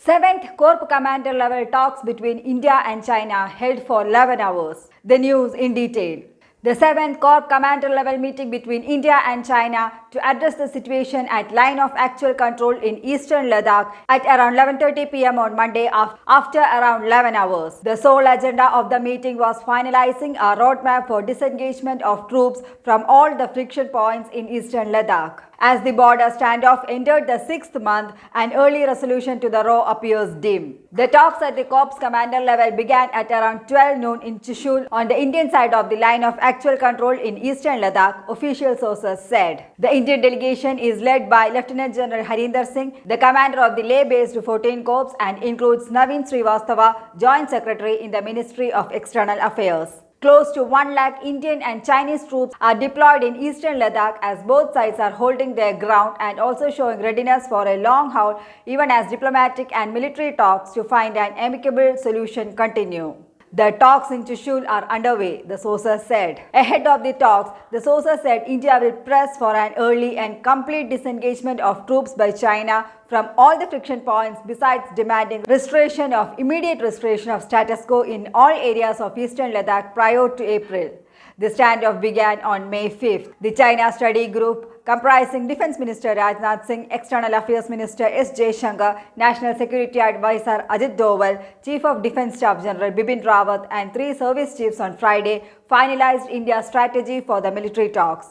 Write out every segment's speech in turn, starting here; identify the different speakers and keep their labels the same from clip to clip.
Speaker 1: 7th Corp Commander level talks between India and China held for 11 hours. The news in detail. The 7th Corp Commander level meeting between India and China to address the situation at line of actual control in eastern Ladakh at around 11:30 p.m. on Monday after around 11 hours. The sole agenda of the meeting was finalizing a roadmap for disengagement of troops from all the friction points in eastern Ladakh. As the border standoff entered the 6th month, an early resolution to the row appears dim. The talks at the Corps Commander level began at around 12 noon in Chushul on the Indian side of the line of actual control in eastern Ladakh, official sources said. The Indian delegation is led by Lieutenant General Harinder Singh, the commander of the Leh-based 14 Corps, and includes Naveen Srivastava, Joint Secretary in the Ministry of External Affairs. Close to 1 lakh Indian and Chinese troops are deployed in eastern Ladakh as both sides are holding their ground and also showing readiness for a long haul even as diplomatic and military talks to find an amicable solution continue. The talks in Chushul are underway, the sources said. Ahead of the talks, the sources said India will press for an early and complete disengagement of troops by China from all the friction points besides demanding immediate restoration of status quo in all areas of eastern Ladakh prior to April. The standoff began on May 5th. The China Study Group, comprising Defense Minister Rajnath Singh, External Affairs Minister S. Jaishankar, National Security Advisor Ajit Doval, Chief of Defense Staff General Bipin Rawat, and 3 service chiefs on Friday, finalized India's strategy for the military talks.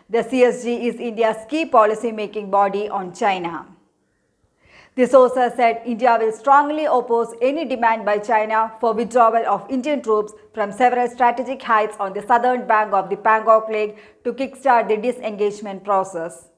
Speaker 1: The CSG is India's key policy-making body on China. The sources said India will strongly oppose any demand by China for withdrawal of Indian troops from several strategic heights on the southern bank of the Pangong Lake to kickstart the disengagement process.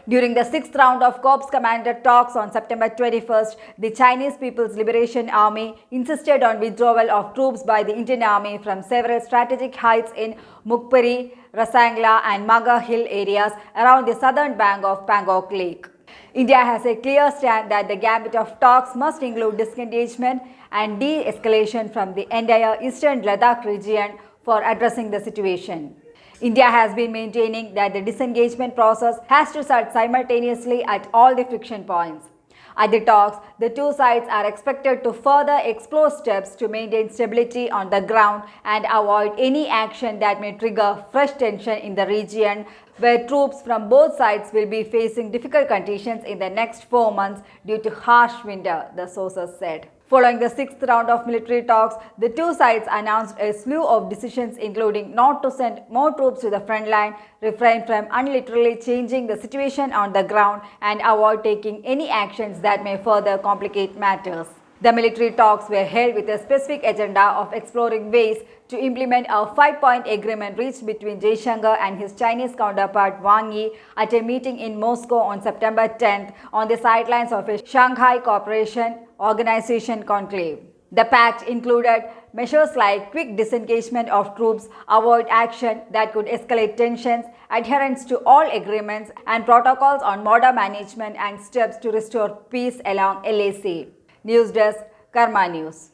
Speaker 1: During the 6th round of Corps Commander talks on September 21st, the Chinese People's Liberation Army insisted on withdrawal of troops by the Indian Army from several strategic heights in Mukpuri, Rasangla and Maga Hill areas around the southern bank of Pangong Lake. India has a clear stand that the gambit of talks must include disengagement and de-escalation from the entire eastern Ladakh region for addressing the situation. India has been maintaining that the disengagement process has to start simultaneously at all the friction points. At the talks, the two sides are expected to further explore steps to maintain stability on the ground and avoid any action that may trigger fresh tension in the region, where troops from both sides will be facing difficult conditions in the next 4 months due to harsh winter, the sources said. Following the 6th round of military talks, the two sides announced a slew of decisions including not to send more troops to the front line, refrain from unilaterally changing the situation on the ground, and avoid taking any actions that may further complicate matters. The military talks were held with a specific agenda of exploring ways to implement a 5-point agreement reached between Jaishankar and his Chinese counterpart Wang Yi at a meeting in Moscow on September 10th on the sidelines of a Shanghai Cooperation Organization conclave. The pact included measures like quick disengagement of troops, avoid action that could escalate tensions, adherence to all agreements, and protocols on border management and steps to restore peace along LAC. News Desk, Karma News.